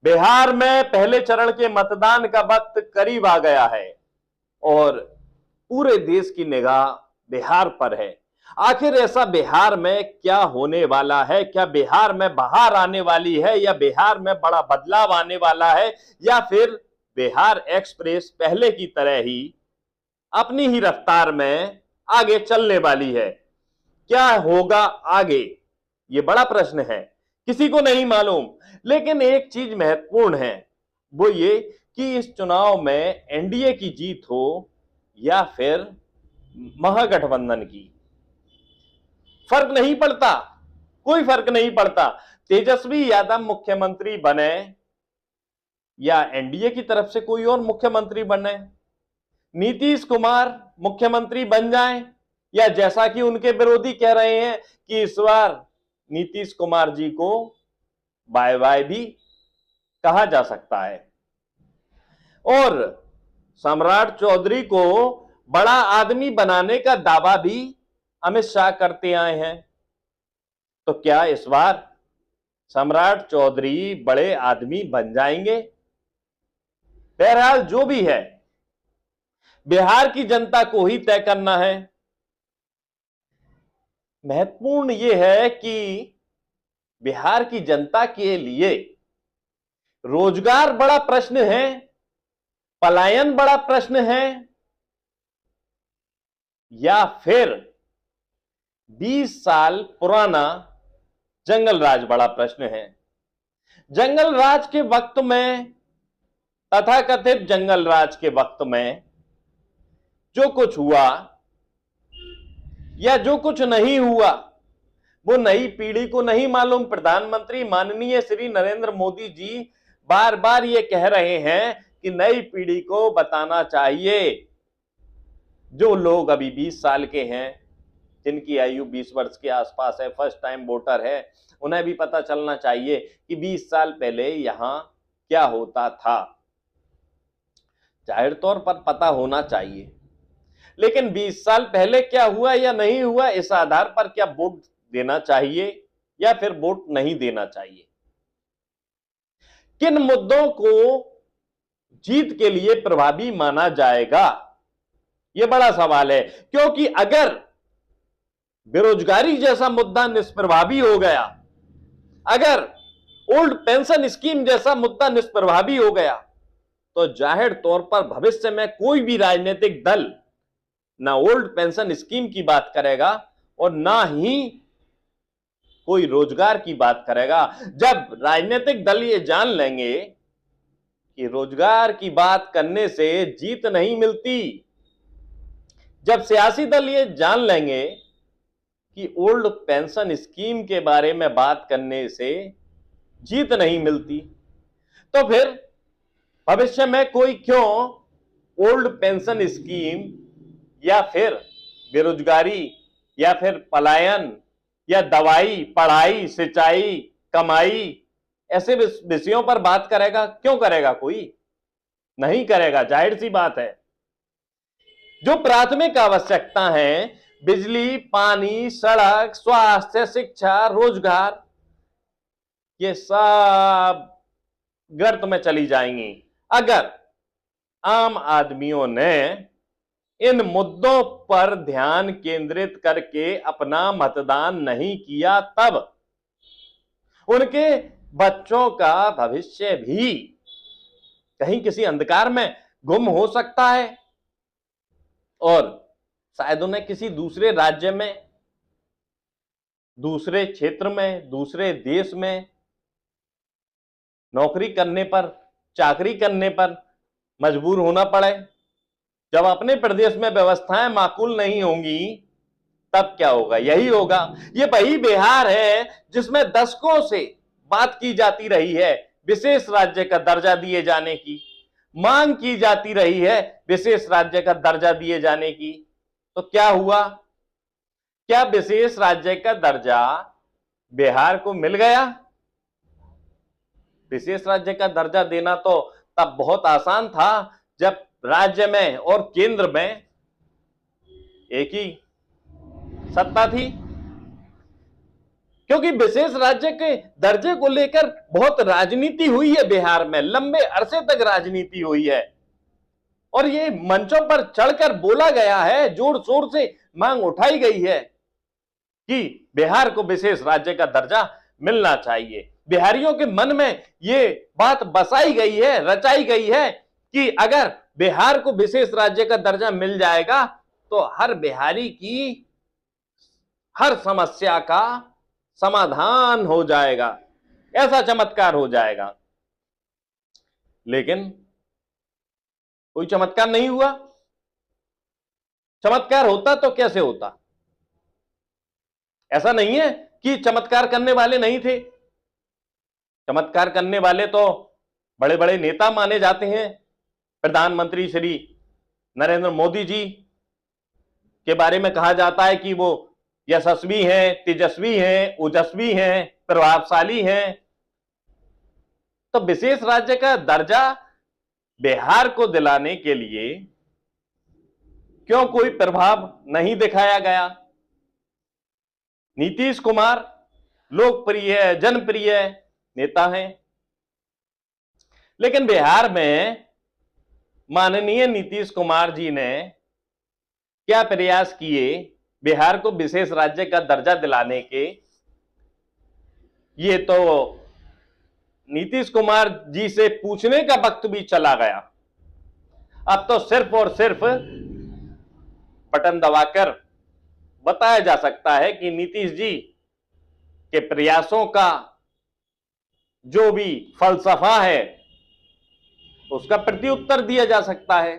बिहार में पहले चरण के मतदान का वक्त करीब आ गया है और पूरे देश की निगाह बिहार पर है। आखिर ऐसा बिहार में क्या होने वाला है? क्या बिहार में बहार आने वाली है, या बिहार में बड़ा बदलाव आने वाला है, या फिर बिहार एक्सप्रेस पहले की तरह ही अपनी ही रफ्तार में आगे चलने वाली है? क्या होगा आगे, ये बड़ा प्रश्न है, किसी को नहीं मालूम। लेकिन एक चीज महत्वपूर्ण है, वो ये कि इस चुनाव में एनडीए की जीत हो या फिर महागठबंधन की, फर्क नहीं पड़ता, कोई फर्क नहीं पड़ता। तेजस्वी यादव मुख्यमंत्री बने या एनडीए की तरफ से कोई और मुख्यमंत्री बने, नीतीश कुमार मुख्यमंत्री बन जाएं, या जैसा कि उनके विरोधी कह रहे हैं कि इस बार नीतीश कुमार जी को बाय बाय भी कहा जा सकता है, और सम्राट चौधरी को बड़ा आदमी बनाने का दावा भी अमित शाह करते आए हैं। तो क्या इस बार सम्राट चौधरी बड़े आदमी बन जाएंगे? बहरहाल जो भी है, बिहार की जनता को ही तय करना है। महत्वपूर्ण यह है कि बिहार की जनता के लिए रोजगार बड़ा प्रश्न है, पलायन बड़ा प्रश्न है, या फिर 20 साल पुराना जंगल राज बड़ा प्रश्न है। जंगल राज के वक्त में, तथाकथित जंगल राज के वक्त में जो कुछ हुआ या जो कुछ नहीं हुआ, वो नई पीढ़ी को नहीं मालूम। प्रधानमंत्री माननीय श्री नरेंद्र मोदी जी बार बार ये कह रहे हैं कि नई पीढ़ी को बताना चाहिए। जो लोग अभी 20 साल के हैं, जिनकी आयु 20 वर्ष के आसपास है, फर्स्ट टाइम वोटर है, उन्हें भी पता चलना चाहिए कि 20 साल पहले यहां क्या होता था। जाहिर तौर पर पता होना चाहिए, लेकिन 20 साल पहले क्या हुआ या नहीं हुआ, इस आधार पर क्या वोट देना चाहिए या फिर वोट नहीं देना चाहिए? किन मुद्दों को जीत के लिए प्रभावी माना जाएगा, यह बड़ा सवाल है। क्योंकि अगर बेरोजगारी जैसा मुद्दा निष्प्रभावी हो गया, अगर ओल्ड पेंशन स्कीम जैसा मुद्दा निष्प्रभावी हो गया, तो जाहिर तौर पर भविष्य में कोई भी राजनीतिक दल ना ओल्ड पेंशन स्कीम की बात करेगा और ना ही कोई रोजगार की बात करेगा। जब राजनीतिक दल ये जान लेंगे कि रोजगार की बात करने से जीत नहीं मिलती, जब सियासी दल ये जान लेंगे कि ओल्ड पेंशन स्कीम के बारे में बात करने से जीत नहीं मिलती, तो फिर भविष्य में कोई क्यों ओल्ड पेंशन स्कीम या फिर बेरोजगारी या फिर पलायन या दवाई, पढ़ाई, सिंचाई, कमाई, ऐसे विषयों पर बात करेगा? क्यों करेगा? कोई नहीं करेगा, जाहिर सी बात है। जो प्राथमिक आवश्यकता है, बिजली, पानी, सड़क, स्वास्थ्य, शिक्षा, रोजगार, ये सब गर्त में चली जाएंगी अगर आम आदमियों ने इन मुद्दों पर ध्यान केंद्रित करके अपना मतदान नहीं किया। तब उनके बच्चों का भविष्य भी कहीं किसी अंधकार में गुम हो सकता है और शायद उन्हें किसी दूसरे राज्य में, दूसरे क्षेत्र में, दूसरे देश में नौकरी करने पर, चाकरी करने पर मजबूर होना पड़े। जब अपने प्रदेश में व्यवस्थाएं माकूल नहीं होंगी, तब क्या होगा? यही होगा। ये वही बिहार है जिसमें दशकों से बात की जाती रही है विशेष राज्य का दर्जा दिए जाने की, मांग की जाती रही है विशेष राज्य का दर्जा दिए जाने की। तो क्या हुआ? क्या विशेष राज्य का दर्जा बिहार को मिल गया? विशेष राज्य का दर्जा देना तो तब बहुत आसान था जब राज्य में और केंद्र में एक ही सत्ता थी। क्योंकि विशेष राज्य के दर्जे को लेकर बहुत राजनीति हुई है बिहार में, लंबे अरसे तक राजनीति हुई है और ये मंचों पर चढ़कर बोला गया है, जोर शोर से मांग उठाई गई है कि बिहार को विशेष राज्य का दर्जा मिलना चाहिए। बिहारियों के मन में ये बात बसाई गई है, रचाई गई है कि अगर बिहार को विशेष राज्य का दर्जा मिल जाएगा तो हर बिहारी की हर समस्या का समाधान हो जाएगा, ऐसा चमत्कार हो जाएगा। लेकिन कोई चमत्कार नहीं हुआ। चमत्कार होता तो कैसे होता? ऐसा नहीं है कि चमत्कार करने वाले नहीं थे। चमत्कार करने वाले तो बड़े बड़े नेता माने जाते हैं। प्रधानमंत्री श्री नरेंद्र मोदी जी के बारे में कहा जाता है कि वो यशस्वी हैं, तेजस्वी हैं, ओजस्वी हैं, प्रभावशाली हैं। तो विशेष राज्य का दर्जा बिहार को दिलाने के लिए क्यों कोई प्रभाव नहीं दिखाया गया? नीतीश कुमार लोकप्रिय जनप्रिय नेता हैं, लेकिन बिहार में माननीय नीतीश कुमार जी ने क्या प्रयास किए बिहार को विशेष राज्य का दर्जा दिलाने के? ये तो नीतीश कुमार जी से पूछने का वक्त भी चला गया। अब तो सिर्फ और सिर्फ बटन दबाकर बताया जा सकता है कि नीतीश जी के प्रयासों का जो भी फलसफा है उसका प्रत्युत्तर दिया जा सकता है।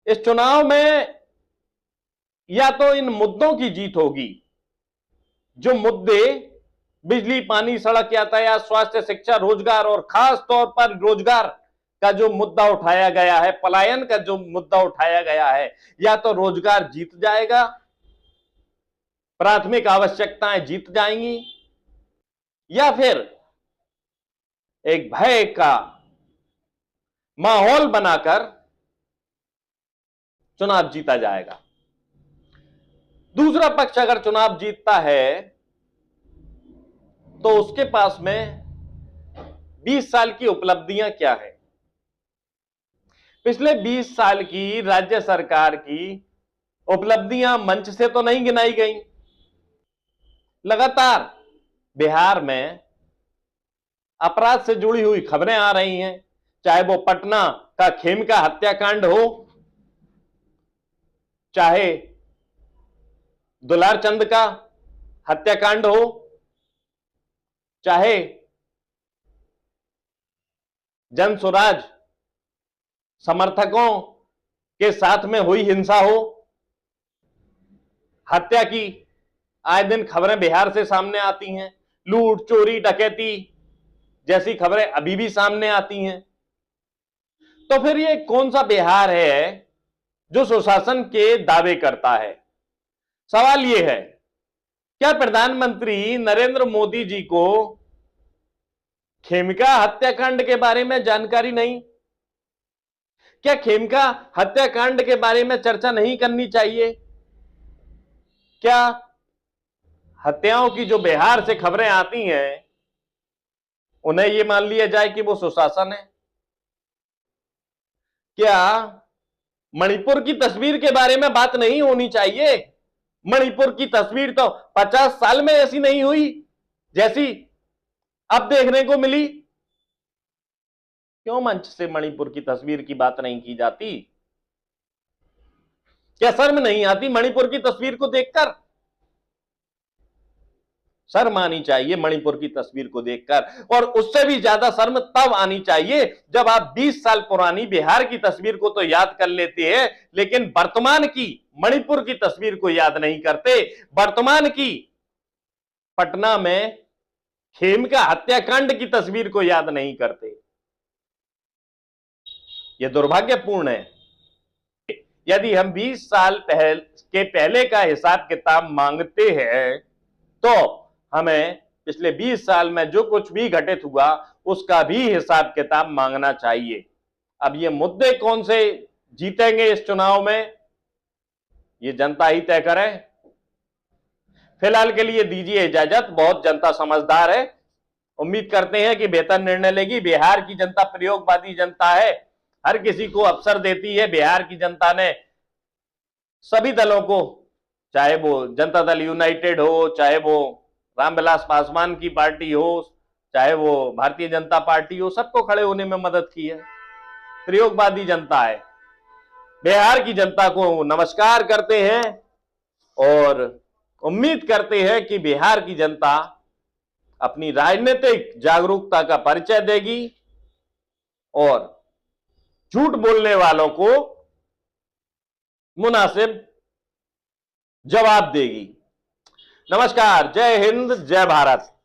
इस चुनाव में या तो इन मुद्दों की जीत होगी, जो मुद्दे बिजली, पानी, सड़क यातायात, स्वास्थ्य, शिक्षा, रोजगार और खास तौर पर रोजगार का जो मुद्दा उठाया गया है, पलायन का जो मुद्दा उठाया गया है, या तो रोजगार जीत जाएगा, प्राथमिक आवश्यकताएं जीत जाएंगी, या फिर एक भय का माहौल बनाकर चुनाव जीता जाएगा। दूसरा पक्ष अगर चुनाव जीतता है तो उसके पास में 20 साल की उपलब्धियां क्या है? पिछले 20 साल की राज्य सरकार की उपलब्धियां मंच से तो नहीं गिनाई गई। लगातार बिहार में अपराध से जुड़ी हुई खबरें आ रही हैं, चाहे वो पटना का खेमका हत्याकांड हो, चाहे दुलारचंद का हत्याकांड हो, चाहे जन स्वराज समर्थकों के साथ में हुई हिंसा हो, हत्या की आए दिन खबरें बिहार से सामने आती हैं, लूट, चोरी, डकैती जैसी खबरें अभी भी सामने आती हैं। तो फिर ये कौन सा बिहार है जो सुशासन के दावे करता है? सवाल यह है, क्या प्रधानमंत्री नरेंद्र मोदी जी को खेमका हत्याकांड के बारे में जानकारी नहीं? क्या खेमका हत्याकांड के बारे में चर्चा नहीं करनी चाहिए? क्या हत्याओं की जो बिहार से खबरें आती हैं उन्हें यह मान लिया जाए कि वो सुशासन है? क्या मणिपुर की तस्वीर के बारे में बात नहीं होनी चाहिए? मणिपुर की तस्वीर तो 50 साल में ऐसी नहीं हुई जैसी अब देखने को मिली। क्यों मंच से मणिपुर की तस्वीर की बात नहीं की जाती? क्या शर्म नहीं आती मणिपुर की तस्वीर को देखकर? शर्म आनी चाहिए मणिपुर की तस्वीर को देखकर, और उससे भी ज्यादा शर्म तब आनी चाहिए जब आप 20 साल पुरानी बिहार की तस्वीर को तो याद कर लेते हैं, लेकिन वर्तमान की मणिपुर की तस्वीर को याद नहीं करते, वर्तमान की पटना में खेमका हत्याकांड की तस्वीर को याद नहीं करते। यह दुर्भाग्यपूर्ण है। यदि हम 20 साल पहले का हिसाब किताब मांगते हैं तो हमें पिछले 20 साल में जो कुछ भी घटित हुआ उसका भी हिसाब किताब मांगना चाहिए। अब ये मुद्दे कौन से जीतेंगे इस चुनाव में, ये जनता ही तय करे। फिलहाल के लिए दीजिए इजाजत। बहुत जनता समझदार है, उम्मीद करते हैं कि बेहतर निर्णय लेगी। बिहार की जनता प्रयोगवादी जनता है, हर किसी को अवसर देती है। बिहार की जनता ने सभी दलों को, चाहे वो जनता दल यूनाइटेड हो, चाहे वो रामविलास पासवान की पार्टी हो, चाहे वो भारतीय जनता पार्टी हो, सबको खड़े होने में मदद की है। प्रयोगवादी जनता है। बिहार की जनता को नमस्कार करते हैं और उम्मीद करते हैं कि बिहार की जनता अपनी राजनीतिक जागरूकता का परिचय देगी और झूठ बोलने वालों को मुनासिब जवाब देगी। नमस्कार, जय हिंद, जय भारत।